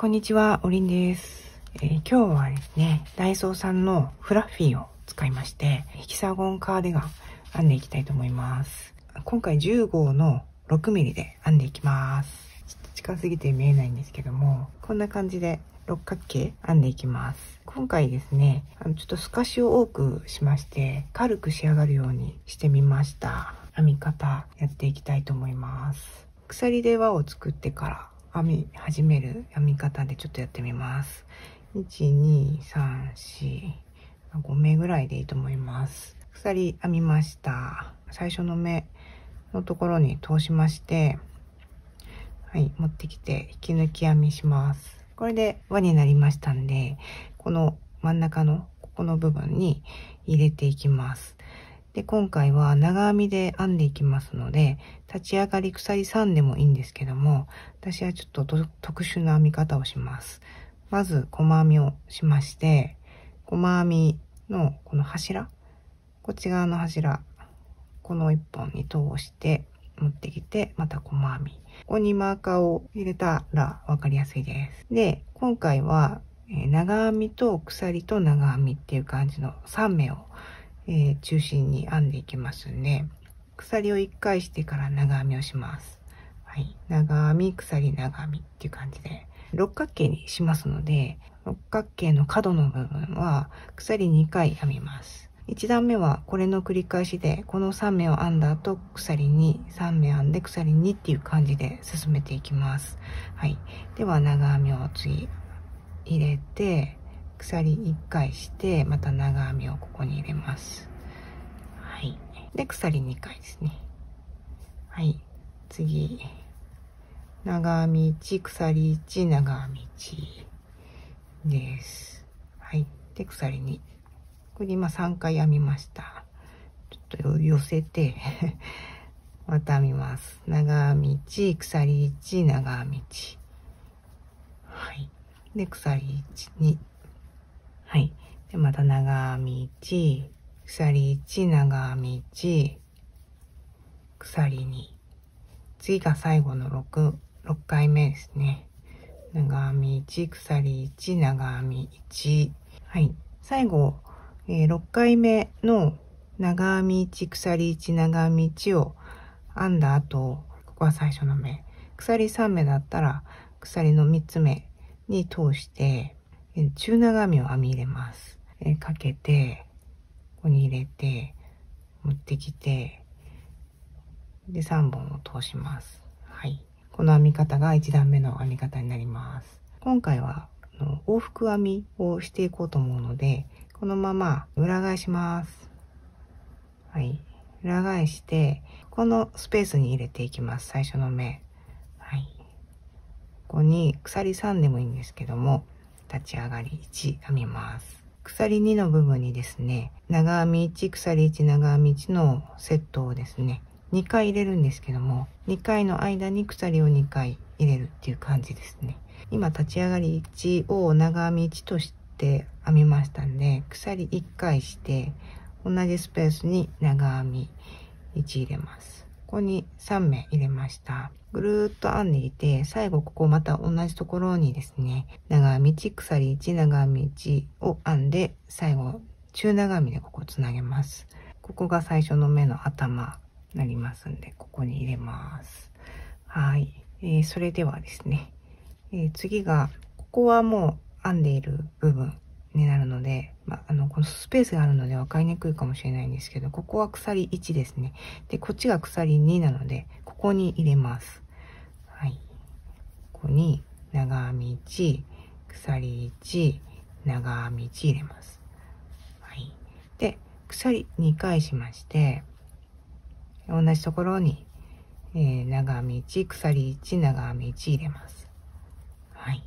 こんにちは、おりんです。今日はですね、ダイソーさんのフラッフィーを使いまして、ヘキサゴンカーディガン編んでいきたいと思います。今回10号の 6mm で編んでいきます。ちょっと近すぎて見えないんですけども、こんな感じで六角形編んでいきます。今回ですね、ちょっと透かしを多くしまして、軽く仕上がるようにしてみました。編み方やっていきたいと思います。鎖で輪を作ってから編み始める編み方でちょっとやってみます。1、2、3、4、5目ぐらいでいいと思います。鎖編みました。最初の目のところに通しまして、はい、持ってきて引き抜き編みします。これで輪になりましたんで、この真ん中のここの部分に入れていきます。で、今回は長編みで編んでいきますので、立ち上がり鎖3でもいいんですけども、私はちょっと特殊な編み方をします。まず、細編みをしまして、細編みのこの柱、こっち側の柱、この1本に通して持ってきて、また細編み。ここにマーカーを入れたら分かりやすいです。で、今回は長編みと鎖と長編みっていう感じの3目を中心に編んでいきますんで、鎖を1回してから長編みをします。はい。長編み、鎖、長編みっていう感じで、六角形にしますので、六角形の角の部分は鎖2回編みます。1段目はこれの繰り返しで、この3目を編んだ後、鎖2、3目編んで鎖2っていう感じで進めていきます。はい。では長編みを次入れて、鎖1回して、また長編みをここに入れます。はい。で、鎖2回ですね。はい。次。長編み1、鎖1、長編み1です。はい。で、鎖2。これで今3回編みました。ちょっと寄せて、また編みます。長編み1、鎖1、長編み1。はい。で、鎖1、2。はい。で、また長編み1、鎖1、長編み1、鎖2。次が最後の6回目ですね。長編み1、鎖1、長編み1。はい。最後、6回目の長編み1、鎖1、長編み1を編んだ後、ここは最初の目。鎖3目だったら、鎖の3つ目に通して、中長編みを編み入れます。かけて、ここに入れて、持ってきて、で、3本を通します。はい。この編み方が1段目の編み方になります。今回は往復編みをしていこうと思うので、このまま裏返します。はい。裏返して、このスペースに入れていきます。最初の目。はい。ここに鎖3でもいいんですけども、立ち上がり1編みます。鎖2の部分にですね、長編み1、鎖1、長編み1のセットをですね、2回入れるんですけども、2回の間に鎖を2回入れるっていう感じですね。今、立ち上がり1を長編み1として編みましたんで、鎖1回して、同じスペースに長編み1入れます。ここに3目入れました。ぐるーっと編んでいて、最後ここまた同じところにですね、長編み1、鎖1、長編み1を編んで、最後、中長編みでここつなげます。ここが最初の目の頭になりますんで、ここに入れます。はい。それではですね、次が、ここはもう編んでいる部分になるので、このスペースがあるので分かりにくいかもしれないんですけど、ここは鎖1ですね。で、こっちが鎖2なので、ここに入れます。はい。ここに長編み1、鎖1、長編み1入れます。はい。で、鎖2回しまして、同じところに、長編み1、鎖1、長編み1入れます。はい。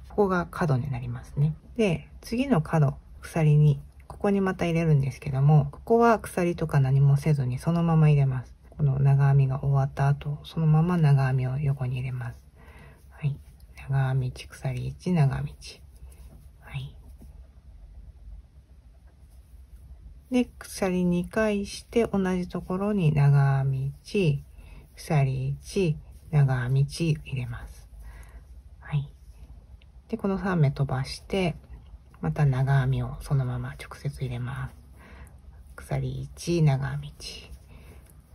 ここが角になりますね。で、次の角、鎖に、ここにまた入れるんですけども、ここは鎖とか何もせずにそのまま入れます。この長編みが終わった後、そのまま長編みを横に入れます。はい。長編み1、鎖1、長編み1。はい。で、鎖2回して同じところに長編み1、鎖1、長編み1入れます。はい。で、この3目飛ばして、また長編みをそのまま直接入れます。鎖1、長編み1。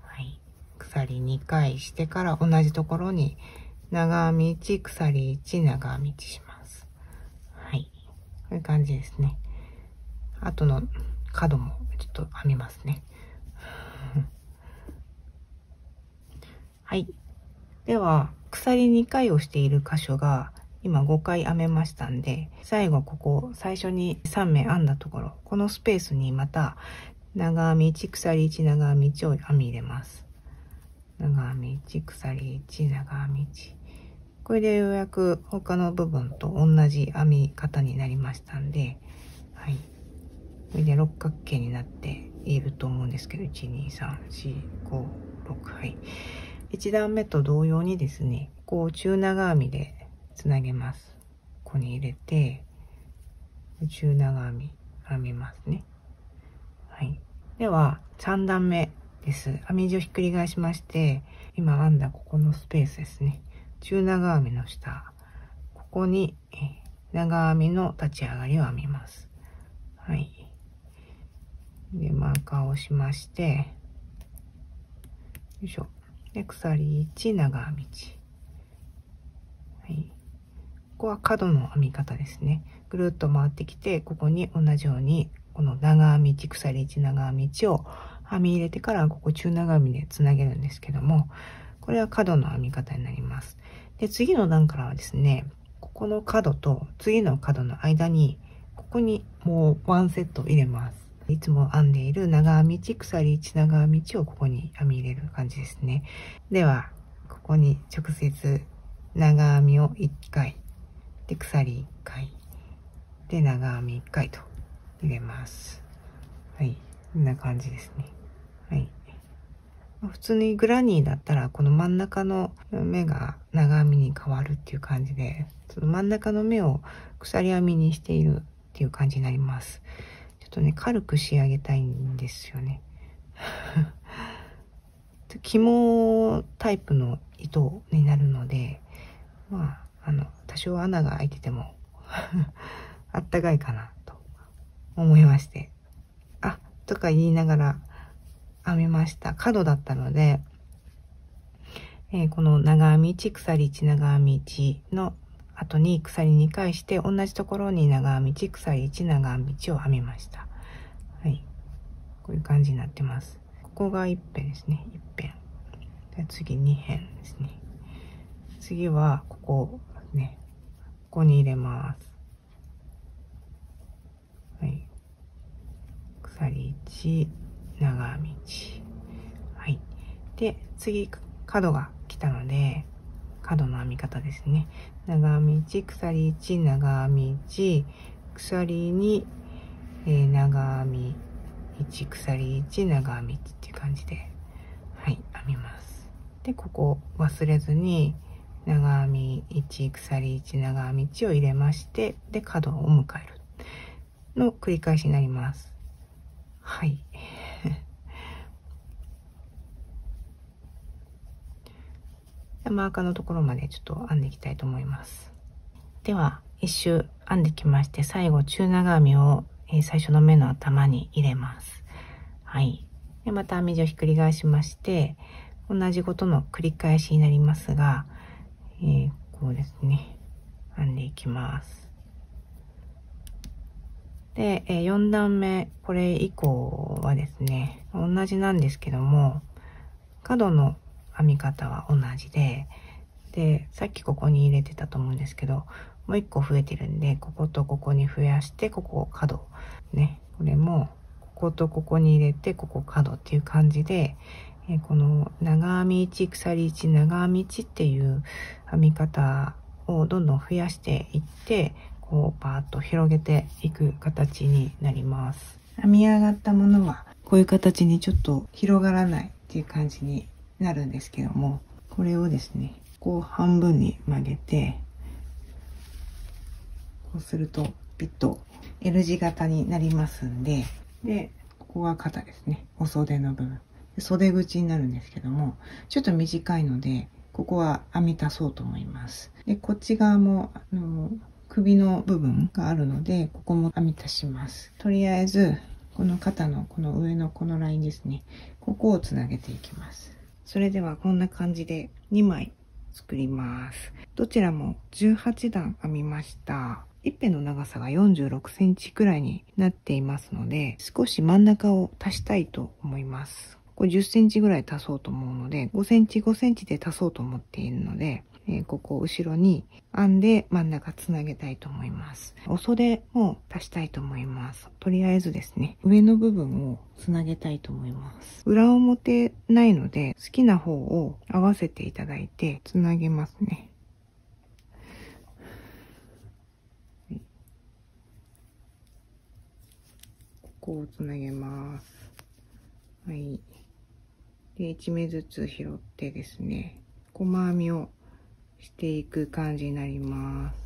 はい。鎖2回してから同じところに長編み1、鎖1、長編み1します。はい。こういう感じですね。あとの角もちょっと編みますね。はい。では、鎖2回をしている箇所が今5回編めましたんで、最後ここ最初に3目編んだところ、このスペースにまた長編み1、鎖1、長編み1を編み入れます。長編み1、鎖1、長編み1。これでようやく他の部分と同じ編み方になりましたんで、はい。これで六角形になっていると思うんですけど、1、2、3、4、5、6、はい。1段目と同様にですね、こう中長編みでつなげます。ここに入れて、中長編み編みますね。はい。では、3段目です。編み地をひっくり返しまして、今編んだここのスペースですね。中長編みの下、ここに長編みの立ち上がりを編みます。はい。で、マーカーを押しまして、よいしょ。で、鎖1、長編み1。はい。ここは角の編み方ですね。ぐるっと回ってきて、ここに同じように、この長編み1、鎖1、長編み1を編み入れてから、ここ中長編みでつなげるんですけども、これは角の編み方になります。で、次の段からはですね、ここの角と次の角の間に、ここにもうワンセット入れます。いつも編んでいる長編み1、鎖1、長編み1をここに編み入れる感じですね。では、ここに直接長編みを1回、で、鎖1回、で、長編み1回と入れます。はい。こんな感じですね。はい。普通にグラニーだったら、この真ん中の目が長編みに変わるっていう感じで、その真ん中の目を鎖編みにしているっていう感じになります。ちょっとね、軽く仕上げたいんですよね。肝タイプの糸になるので、まあ、多少穴が開いててもあったかいかなと思いまして、あ、とか言いながら編みました。角だったので、この長編み1、鎖1、長編み1の後に鎖2回して同じところに長編み1、鎖1、長編み1を編みました。はい。こういう感じになってます。ここが1辺ですね。1辺。で次2辺ですね。次はここね。ここに入れます。はい。鎖1、長編み1。はい。で、次、角が来たので、角の編み方ですね。長編み1、鎖1、長編み1、鎖2、長編み1、鎖1、長編み1っていう感じで、はい、編みます。で、ここ忘れずに、長編み1、鎖1、長編み1を入れまして、で、角を迎えるの繰り返しになります。はい。マーカーのところまでちょっと編んでいきたいと思います。では、一周編んできまして、最後、中長編みを、最初の目の頭に入れます。はい。で、また編み地をひっくり返しまして、同じことの繰り返しになりますが、こうですね、編んでいきます。で、4段目、これ以降はですね、同じなんですけども、角の編み方は同じで、さっきここに入れてたと思うんですけど、もう1個増えてるんで、こことここに増やして、ここ角。ね。これも、こことここに入れて、ここ角っていう感じで、この長編み1、鎖1、長編み1っていう編み方をどんどん増やしていって、こう、バーッと広げていく形になります。編み上がったものは、こういう形にちょっと広がらないっていう感じになるんですけども、これをですね、こう半分に曲げて、こうするとピッと L 字型になりますんで、で、ここが肩ですね。お袖の部分。袖口になるんですけども、ちょっと短いので、ここは編み足そうと思います。で、こっち側も、首の部分があるので、ここも編み足します。とりあえず、この肩のこの上のこのラインですね。ここをつなげていきます。それではこんな感じで2枚作ります。どちらも18段編みました。一辺の長さが46センチくらいになっていますので、少し真ん中を足したいと思います。これ10センチぐらい足そうと思うので、5センチ5センチで足そうと思っているので、ここを後ろに編んで真ん中つなげたいと思います。お袖も足したいと思います。とりあえずですね、上の部分をつなげたいと思います。裏表ないので、好きな方を合わせていただいてつなげますね。ここをつなげます。はい。で、1目ずつ拾ってですね、細編みをしていく感じになります。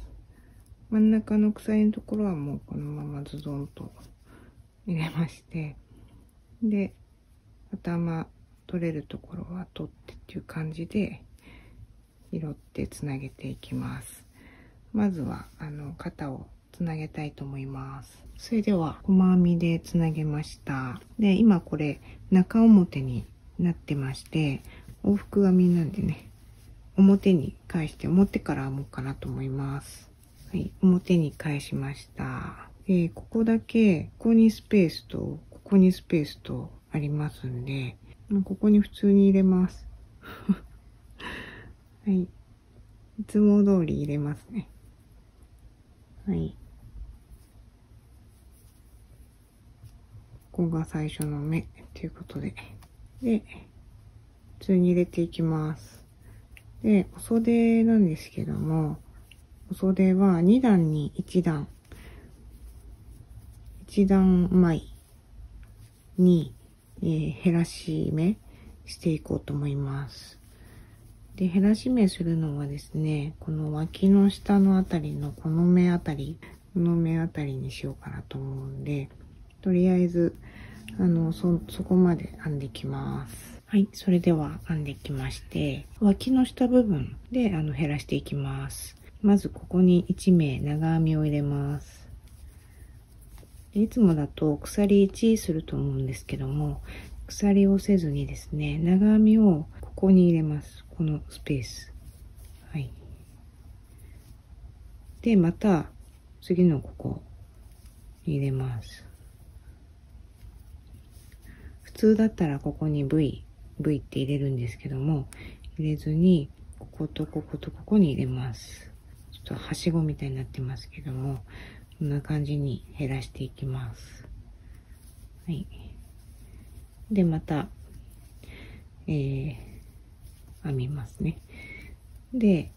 真ん中の鎖のところはもうこのままズドンと入れまして、で、頭取れるところは取ってっていう感じで拾ってつなげていきます。まずは肩をつなげたいと思います。それでは細編みでつなげました。で、今これ中表になってまして、往復編みなんでね、表に返して表から編もうかなと思います。はい、表に返しました。ここだけ、ここにスペースと、ここにスペースとありますんで、ここに普通に入れます。はい。いつも通り入れますね。はい。ここが最初の目ということで。で、普通に入れていきます。で、お袖なんですけども、お袖は2段に1段。1段前に、減らし目していこうと思います。で、減らし目するのはですね、この脇の下のあたりのこの目あたりにしようかなと思うんで、とりあえず、そこまで編んできます。はい、それでは編んできまして、脇の下部分で減らしていきます。まずここに1目長編みを入れます。いつもだと鎖1すると思うんですけども、鎖をせずにですね、長編みをここに入れます。このスペース。はい。で、また次のここ入れます。普通だったらここに V って入れるんですけども、入れずにこことこことここに入れます。ちょっとはしごみたいになってますけども、こんな感じに減らしていきます。はい。で、また、編みますね。で、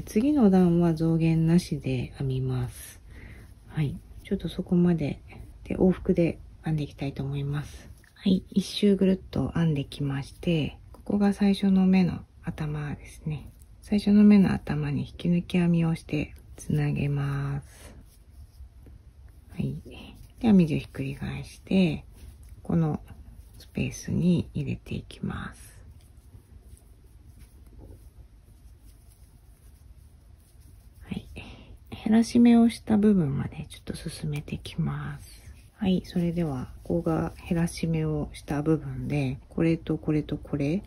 次の段は増減なしで編みます。はい。ちょっとそこまで、往復で編んでいきたいと思います。はい。一周ぐるっと編んできまして、ここが最初の目の頭ですね。最初の目の頭に引き抜き編みをしてつなげます。はい。で、編み地をひっくり返して、このスペースに入れていきます。はい。減らし目をした部分までちょっと進めていきます。はい。それでは、ここが減らし目をした部分で、これとこれとこれ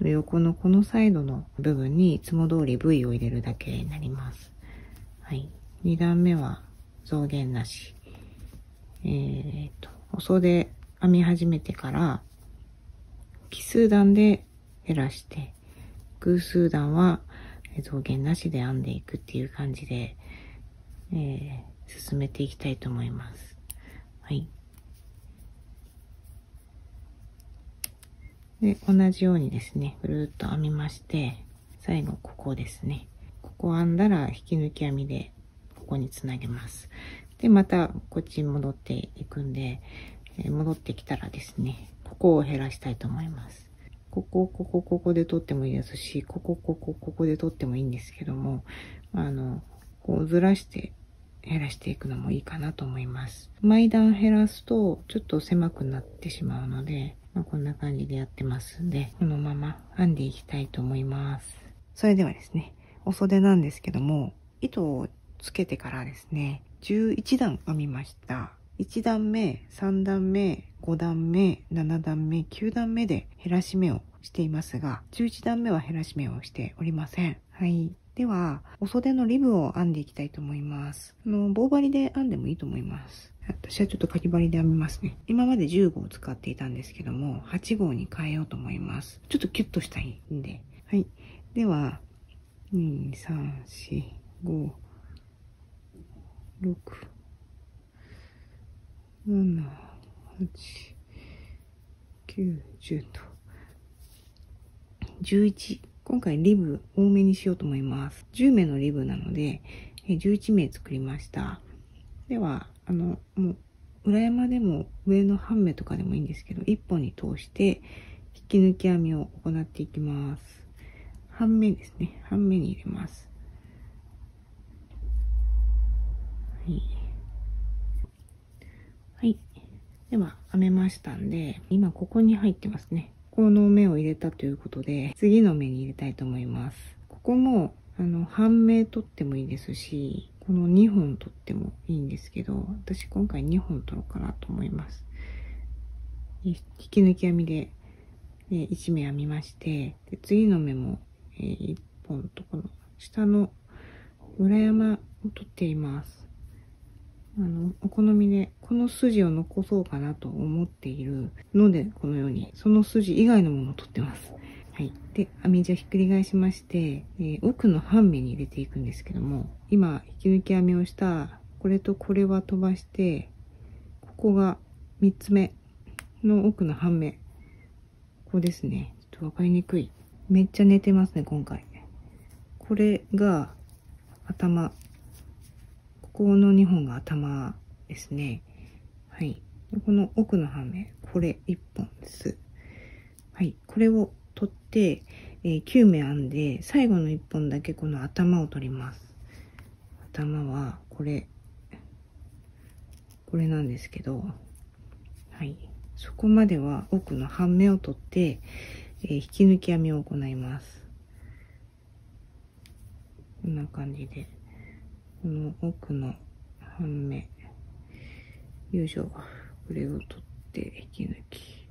の横のこのサイドの部分にいつも通り V を入れるだけになります。はい。2段目は増減なし。お袖編み始めてから奇数段で減らして偶数段は増減なしで編んでいくっていう感じで、進めていきたいと思います。はい。で、同じようにですね、ぐるーっと編みまして、最後ここですね。ここ編んだら引き抜き編みでここにつなげます。で、またこっちに戻っていくんで、戻ってきたらですね、ここを減らしたいと思います。ここで取ってもいいですし、ここで取ってもいいんですけども、こうずらして減らしていくのもいいかなと思います。毎段減らすとちょっと狭くなってしまうので、こんな感じでやってますんで、このまま編んでいきたいと思います。それではですね、お袖なんですけども、糸をつけてからですね、11段編みました。1段目、3段目、5段目、7段目、9段目で減らし目をしていますが、11段目は減らし目をしておりません。はい。では、お袖のリブを編んでいきたいと思います。棒針で編んでもいいと思います。私はちょっとかぎ針で編みますね。今まで10号を使っていたんですけども、8号に変えようと思います。ちょっとキュッとしたいんで。はい。では、2、3、4、5、6、7、8、9、10と。11。今回リブ多めにしようと思います。10目のリブなので、11目作りました。では、もう、裏山でも上の半目とかでもいいんですけど、1本に通して引き抜き編みを行っていきます。半目ですね。半目に入れます。はい。はい。では、編めましたんで、今ここに入ってますね。この目を入れたということで、次の目に入れたいと思います。ここも、半目取ってもいいですし、この2本取ってもいいんですけど、私今回2本取ろうかなと思います。引き抜き編みで、1目編みまして、で次の目も、1本とこの下の裏山を取っています。お好みでこの筋を残そうかなと思っているので、このようにその筋以外のものを取ってます。はい。で、編み地をひっくり返しまして、奥の半目に入れていくんですけども、今引き抜き編みをしたこれとこれは飛ばして、ここが3つ目の奥の半目。ここですね。ちょっとわかりにくい。めっちゃ寝てますね、今回。これが頭。ここの2本が頭ですね。はい。この奥の半目、これ1本です。はい。これを取って、9目編んで、最後の1本だけこの頭を取ります。頭は、これなんですけど、はい。そこまでは奥の半目を取って、引き抜き編みを行います。こんな感じで。この奥の半目、よいしょ、これを取って引き抜き、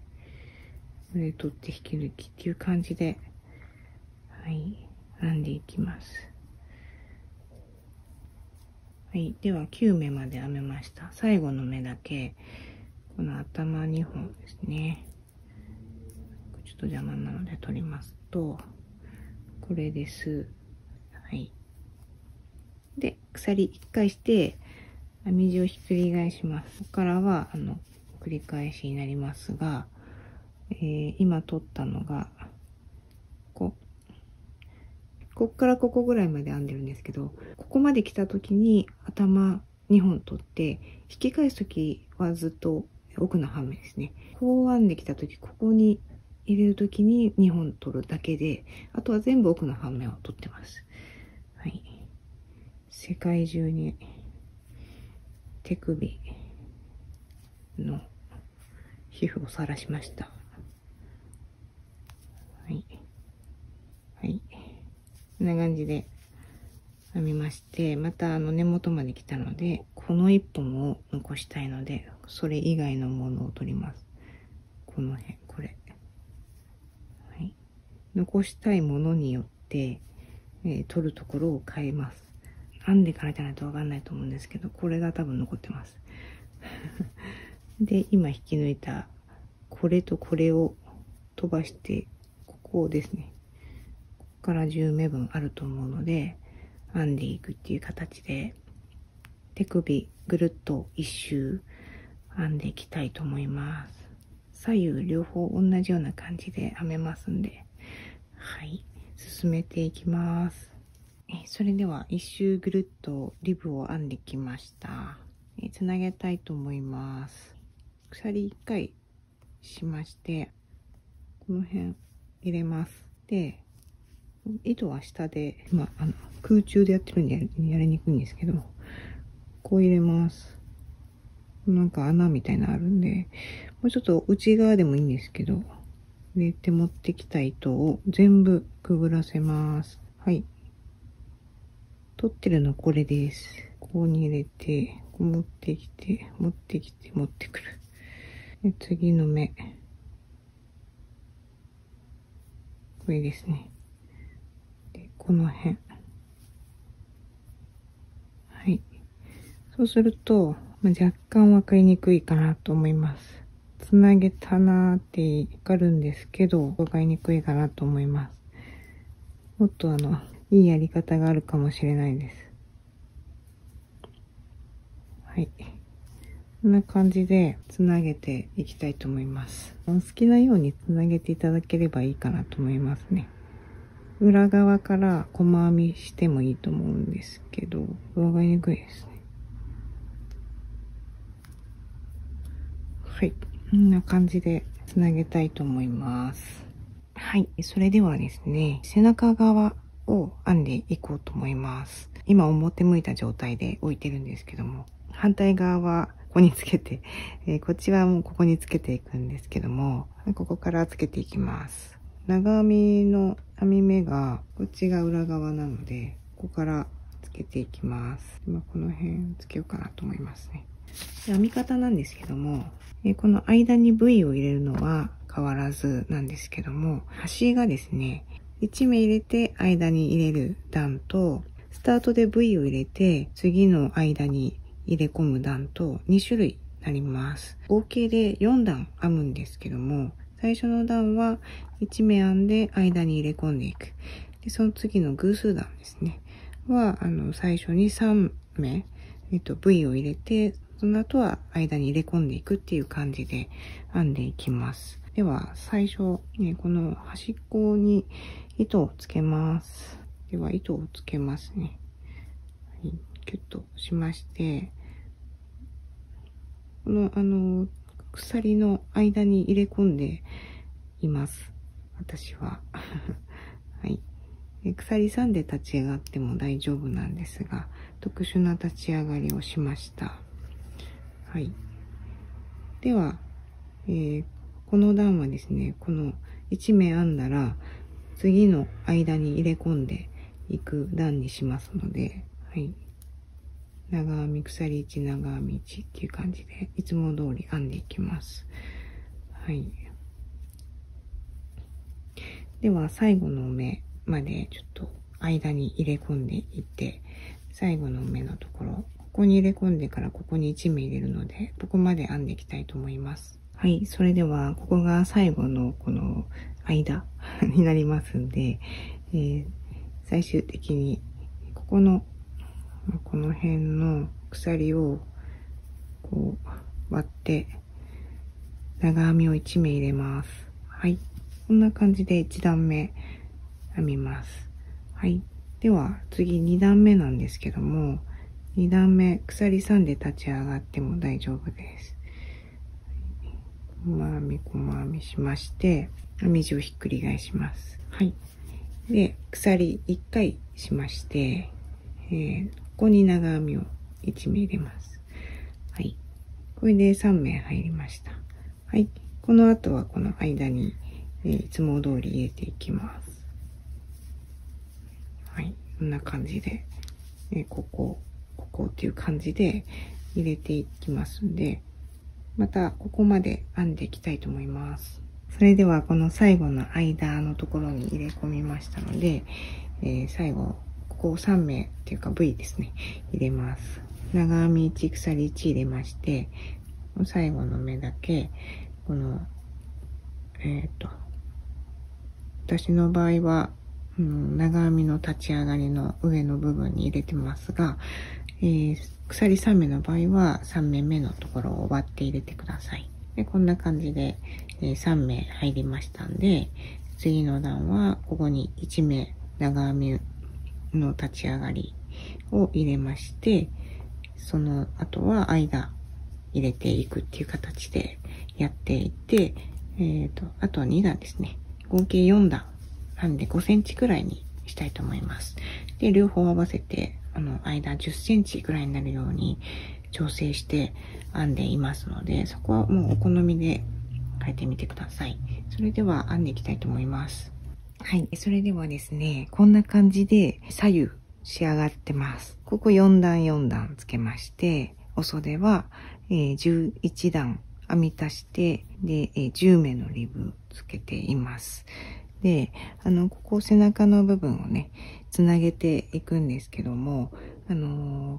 これ取って引き抜きっていう感じで、はい、編んでいきます。はい、では9目まで編めました。最後の目だけ、この頭2本ですね。ちょっと邪魔なので取りますと、これです。はい。で、鎖1回して、編み地をひっくり返します。ここからは、繰り返しになりますが、今取ったのが、こっからここぐらいまで編んでるんですけど、ここまで来た時に頭2本取って、引き返す時はずっと奥の半目ですね。こう編んできた時、ここに入れる時に2本取るだけで、あとは全部奥の半目を取ってます。はい。世界中に手首の皮膚を晒しました。はい。はい。こんな感じで編みまして、また根元まで来たので、この1本を残したいので、それ以外のものを取ります。この辺、これ。はい。残したいものによって、取るところを変えます。編んでからじゃないとわかんないと思うんですけど、これが多分残ってます。で、今引き抜いた、これとこれを飛ばして、ここですね。ここから10目分あると思うので、編んでいくっていう形で、手首ぐるっと一周編んでいきたいと思います。左右両方同じような感じで編めますんで、はい、進めていきます。それでは一周ぐるっとリブを編んできました。つなげたいと思います。鎖1回しまして、この辺入れます。で、糸は下で、空中でやってるんでやりにくいんですけど、こう入れます。なんか穴みたいなのあるんで、もうちょっと内側でもいいんですけど、入れて持ってきた糸を全部くぐらせます。はい。取ってるのはこれです。ここに入れて、持ってきて、持ってきて、持ってくる。で、次の目。これですね。で、この辺。はい。そうすると、若干わかりにくいかなと思います。つなげたなーってわかるんですけど、わかりにくいかなと思います。もっといいやり方があるかもしれないです。はい。こんな感じでつなげていきたいと思います。好きなようにつなげていただければいいかなと思いますね。裏側から細編みしてもいいと思うんですけど、わかりにくいですね。はい。こんな感じでつなげたいと思います。はい。それではですね、背中側を編んでいこうと思います。今表向いた状態で置いてるんですけども、反対側はここにつけて、こっちはもうここにつけていくんですけども、ここからつけていきます。長編みの編み目がこっちが裏側なので、ここからつけていきます。今この辺つけようかなと思いますね。編み方なんですけども、この間に V を入れるのは変わらずなんですけども、端がですね、1目入れて間に入れる段と、スタートで V を入れて次の間に入れ込む段と2種類になります。合計で4段編むんですけども、最初の段は1目編んで間に入れ込んでいく。で、その次の偶数段ですね。は、最初に3目、V を入れて、その後は間に入れ込んでいくっていう感じで編んでいきます。では、最初、この端っこに糸をつけます。では、糸をつけますね。はい、キュッとしまして、この、鎖の間に入れ込んでいます。私は。はい。鎖3で立ち上がっても大丈夫なんですが、特殊な立ち上がりをしました。はい。では、この段はですね、この1目編んだら、次の間に入れ込んでいく段にしますので、はい。長編み、鎖1、長編み1っていう感じで、いつも通り編んでいきます。はい。では、最後の目までちょっと間に入れ込んでいって、最後の目のところ、ここに入れ込んでからここに1目入れるので、ここまで編んでいきたいと思います。はい。それでは、ここが最後のこの間になりますんで、最終的に、この辺の鎖を、こう、割って、長編みを1目入れます。はい。こんな感じで1段目編みます。はい。では、次2段目なんですけども、2段目、鎖3で立ち上がっても大丈夫です。細編み、細編みしまして、編み地をひっくり返します。はい。で、鎖1回しまして、ここに長編みを1目入れます。はい。これで3目入りました。はい。この後はこの間に、いつも通り入れていきます。はい。こんな感じで、ここっていう感じで入れていきますんで、またここまで編んでいきたいと思います。それではこの最後の間のところに入れ込みましたので、最後、ここを3目っていうか V ですね、入れます。長編み1、鎖1入れまして、最後の目だけ、この、私の場合は、長編みの立ち上がりの上の部分に入れてますが、鎖3目の場合は3目目のところを割って入れてください。でこんな感じで、3目入りましたんで、次の段はここに1目長編みの立ち上がりを入れまして、その後は間入れていくっていう形でやっていって、あとは2段ですね。合計4段なんで5センチくらいにしたいと思います。で、両方合わせて、間10センチくらいになるように調整して編んでいますので、そこはもうお好みで変えてみてください。それでは編んでいきたいと思います。はい。それではですね、こんな感じで左右仕上がってます。ここ4段4段つけまして、お袖は、11段編み足して、で、10目のリブつけています。で、ここ背中の部分をね、つなげていくんですけども、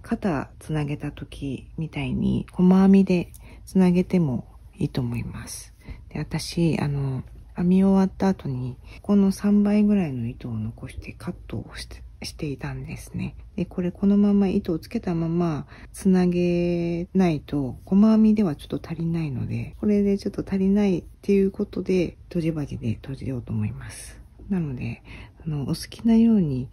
肩つなげた時みたいに細編みでつなげてもいいと思います。で、私、編み終わった後に、この3倍ぐらいの糸を残してカットをしていたんですね。で、このまま糸をつけたままつなげないと、細編みではちょっと足りないので、これでちょっと足りないっていうことで、とじ針で閉じようと思います。なので、お好きなように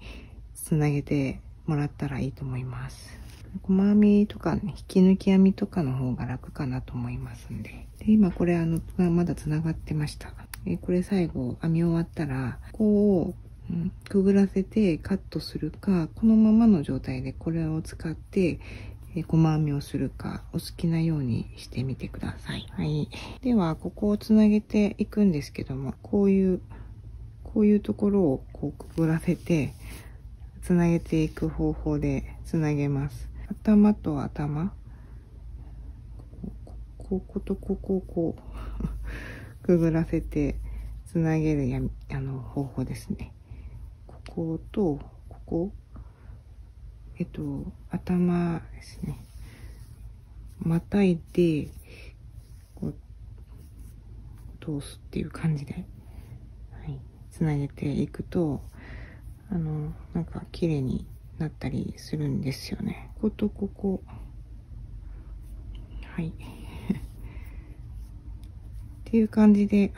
つなげてもらったらいいと思います。細編みとかね、引き抜き編みとかの方が楽かなと思いますんで。で、今これまだつながってました。これ最後編み終わったら、こう、くぐらせてカットするか、このままの状態でこれを使って、細編みをするか、お好きなようにしてみてください。はい。では、ここをつなげていくんですけども、こういうところをこうくぐらせて、つなげていく方法でつなげます。頭と頭、こことここをこうくぐらせてつなげる方法ですね。こことここ、頭ですね。またいでこう通すっていう感じで、はい、つなげていくと、なんか綺麗になったりするんですよね。こことここ、はい。っていう感じで、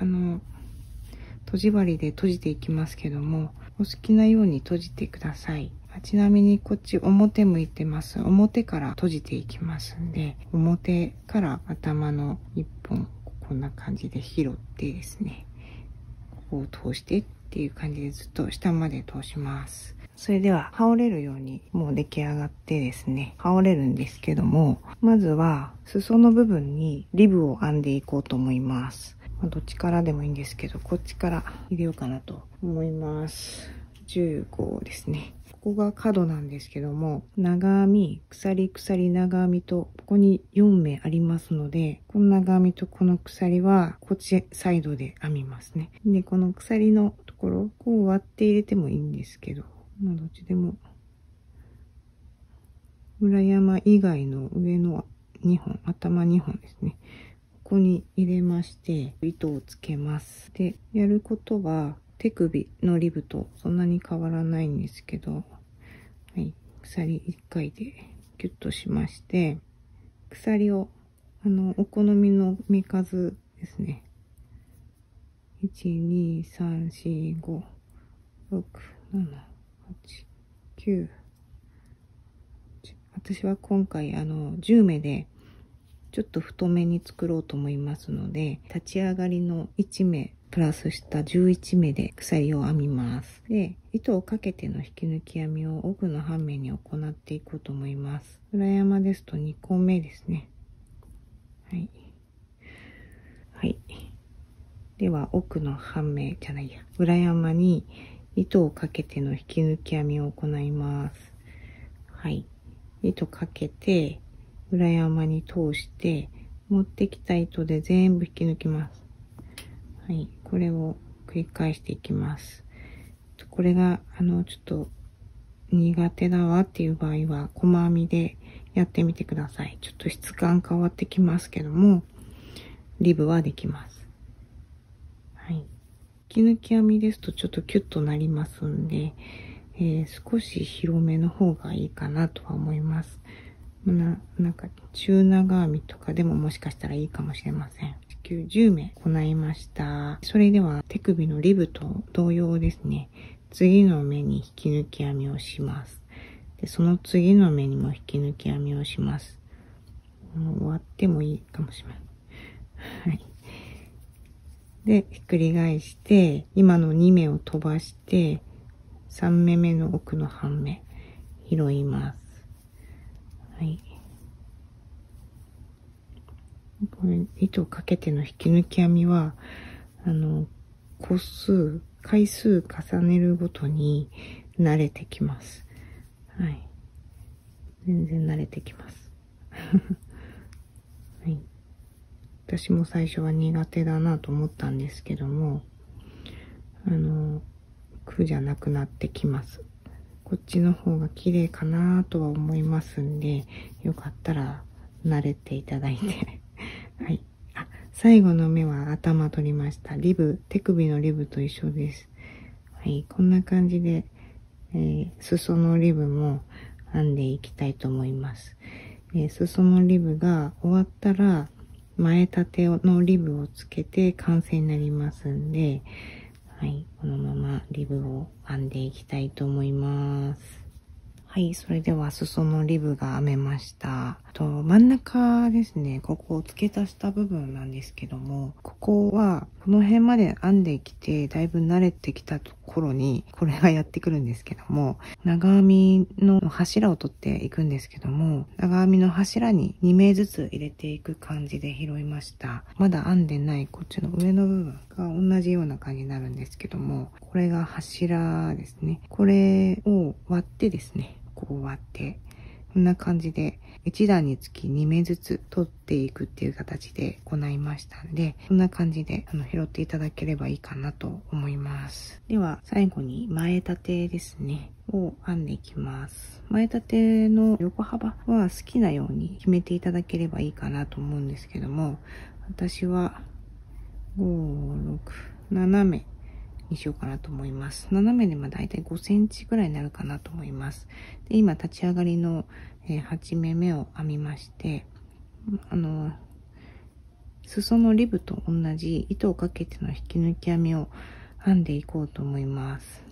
とじ針で閉じていきますけども、お好きなように閉じてください。ちなみにこっち表向いてます。表から閉じていきますんで、表から頭の一本、こんな感じで拾ってですね、ここを通してっていう感じでずっと下まで通します。それでは羽織れるようにもう出来上がってですね、羽織れるんですけども、まずは裾の部分にリブを編んでいこうと思います。どっちからでもいいんですけど、こっちから入れようかなと思います。15ですね。ここが角なんですけども、長編み、鎖長編みと、ここに4目ありますので、この長編みとこの鎖はこっちサイドで編みますね。で、この鎖のところ、こう割って入れてもいいんですけど、どっちでも。裏山以外の上の2本、頭2本ですね。ここに入れまして、糸をつけます。で、やることは、手首のリブとそんなに変わらないんですけど、はい、鎖1回でギュッとしまして、鎖を、お好みの目数ですね。1、2、3、4、5、6、7、8、9、私は今回10目でちょっと太めに作ろうと思いますので、立ち上がりの1目プラスした11目で鎖を編みます。で、糸をかけての引き抜き編みを奥の半目に行っていこうと思います。裏山ですと2個目ですね。はい。はい。では、奥の半目じゃないや、裏山に糸をかけての引き抜き編みを行います。はい。糸かけて、裏山に通して、持ってきた糸で全部引き抜きます。はい。これを繰り返していきます。これが、ちょっと苦手だわっていう場合は、細編みでやってみてください。ちょっと質感変わってきますけども、リブはできます。はい。引き抜き編みですとちょっとキュッとなりますんで、少し広めの方がいいかなとは思います。なんか中長編みとかでももしかしたらいいかもしれません。10目行いました。それでは手首のリブと同様ですね。次の目に引き抜き編みをします。で、その次の目にも引き抜き編みをします。終わってもいいかもしれない。はい。で、ひっくり返して、今の2目を飛ばして、3目目の奥の半目、拾います。はい。これ、糸をかけての引き抜き編みは、回数重ねるごとに慣れてきます。はい。全然慣れてきます。はい。私も最初は苦手だなと思ったんですけども、苦じゃなくなってきます。こっちの方が綺麗かなとは思いますんで、よかったら慣れていただいて。はい。あ、最後の目は頭取りました。リブ、手首のリブと一緒です。はい。こんな感じで、裾のリブも編んでいきたいと思います。裾のリブが終わったら、前立てのリブをつけて完成になりますんで、はい。このままリブを編んでいきたいと思います。はい。それでは裾のリブが編めました。真ん中ですね。ここを付け足した部分なんですけども、ここはこの辺まで編んできてだいぶ慣れてきたところにこれがやってくるんですけども、長編みの柱を取っていくんですけども、長編みの柱に2目ずつ入れていく感じで拾いました。まだ編んでないこっちの上の部分が同じような感じになるんですけども、これが柱ですね。これを割ってですね、こう割って、こんな感じで1段につき2目ずつ取っていくっていう形で行いましたんで、こんな感じで拾っていただければいいかなと思います。では最後に前立てですねを編んでいきます。前立ての横幅は好きなように決めていただければいいかなと思うんですけども、私は5、6、7目にしようかなと思います。斜めでだいたい5センチぐらいになるかなと思います。で、今立ち上がりの8目目を編みまして、裾のリブと同じ糸をかけての引き抜き編みを編んでいこうと思います。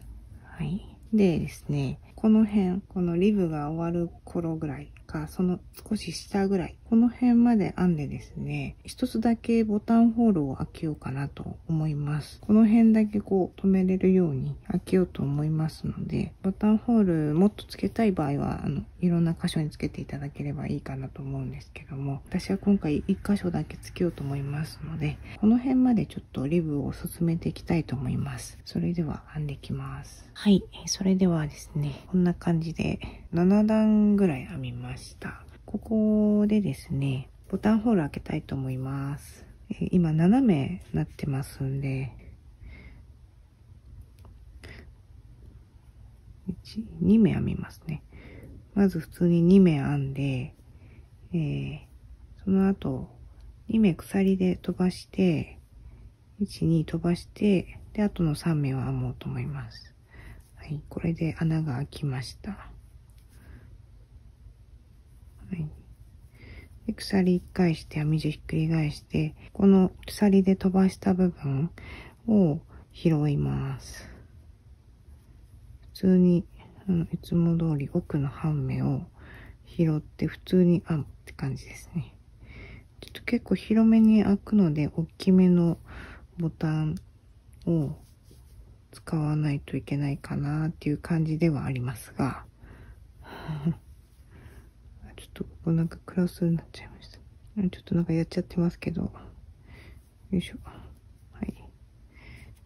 はい。でですね、この辺、このリブが終わる頃ぐらいか、その少し下ぐらい、この辺まで編んでですね、一つだけボタンホールを開けようかなと思います。この辺だけこう止めれるように開けようと思いますので、ボタンホールもっとつけたい場合は、いろんな箇所につけていただければいいかなと思うんですけども、私は今回1箇所だけつけようと思いますので、この辺までちょっとリブを進めていきたいと思います。それでは編んでいきます。はい。それではですね、こんな感じで7段ぐらい編みました。ここでですね、ボタンホール開けたいと思います。今斜めなってますんで、2目編みますね。まず普通に2目編んで、その後2目鎖で飛ばして、1、2飛ばして、で、あとの3目を編もうと思います。はい、これで穴が開きました。はい。で、鎖1回して編み地ひっくり返して、この鎖で飛ばした部分を拾います。普通に、いつも通り奥の半目を拾って普通に編むって感じですね。ちょっと結構広めに開くので、大きめのボタンを使わないといけないかなっていう感じではありますが、ちょっとここなんかクラスになっちゃいました。ちょっとなんかやっちゃってますけど、よいしょ。はい。こ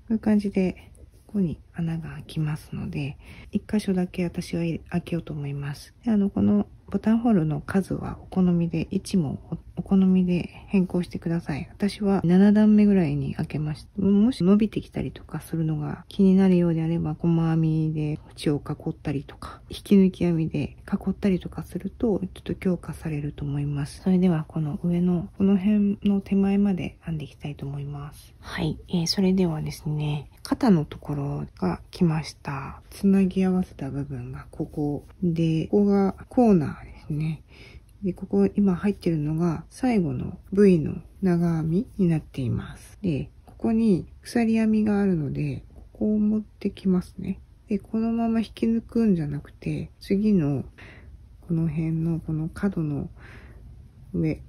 ういう感じで、ここに穴が開きますので、一箇所だけ私は開けようと思います。で、このボタンホールの数はお好みで、位置もお好みで変更してください。私は7段目ぐらいに開けました。もし伸びてきたりとかするのが気になるようであれば、細編みで縁を囲ったりとか、引き抜き編みで囲ったりとかすると、ちょっと強化されると思います。それではこの上の、この辺の手前まで編んでいきたいと思います。はい。それではですね、肩のところが来ました。つなぎ合わせた部分がここで、ここがコーナーですね。で、ここ今入ってるのが最後の V の長編みになっています。で、ここに鎖編みがあるので、ここを持ってきますね。で、このまま引き抜くんじゃなくて、次のこの辺のこの角の上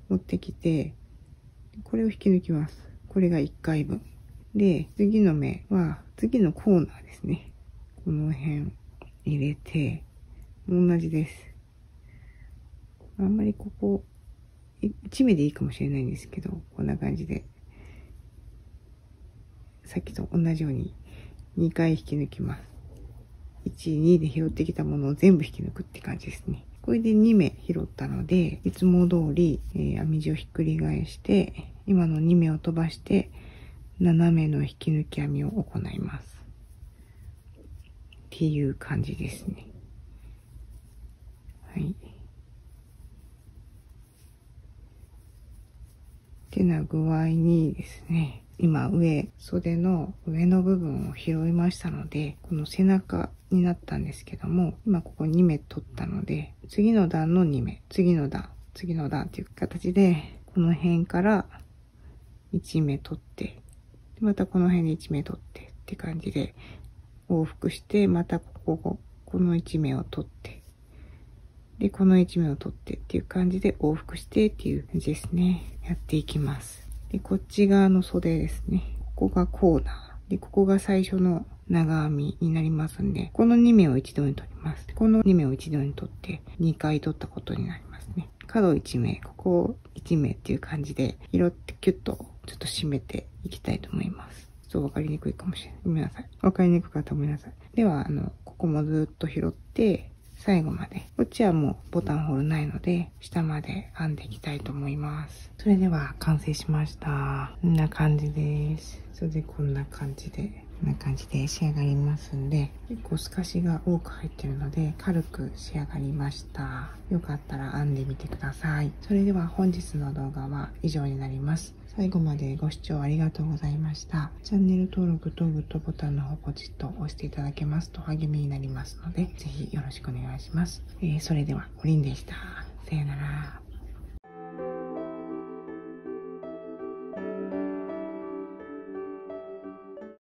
持ってきて、これを引き抜きます。これが1回分。で、次の目は、次のコーナーですね。この辺入れて、同じです。あんまりここ、1目でいいかもしれないんですけど、こんな感じで、さっきと同じように2回引き抜きます。1、2で拾ってきたものを全部引き抜くって感じですね。これで2目拾ったので、いつも通り、編み地をひっくり返して、今の2目を飛ばして、7目の引き抜き編みを行います。っていう感じですね。はい。ってな具合にですね、今袖の上の部分を拾いましたので、この背中になったんですけども、今ここ2目取ったので、次の段の2目、次の段っていう形で、この辺から1目取って、またこの辺で1目取ってって感じで往復して、またこの1目を取って、で、この1目を取ってっていう感じで往復してっていう感じですね。やっていきます。で、こっち側の袖ですね。ここがコーナー。で、ここが最初の長編みになりますんで、この2目を一度に取ります。この2目を一度に取って2回取ったことになりますね。角1目、ここ1目っていう感じで拾ってキュッとちょっと締めていきたいと思います。ちょっとわかりにくいかもしれない。ごめんなさい。わかりにくかったらごめんなさい。では、ここもずっと拾って、最後まで。こっちはもうボタンホールないので、下まで編んでいきたいと思います。それでは完成しました。こんな感じです。それでこんな感じで仕上がりますんで、結構透かしが多く入ってるので、軽く仕上がりました。よかったら編んでみてください。それでは本日の動画は以上になります。最後までご視聴ありがとうございました。チャンネル登録とグッドボタンの方ポチッと押していただけますと励みになりますので、ぜひよろしくお願いします。それでは、おりんでした。さよなら。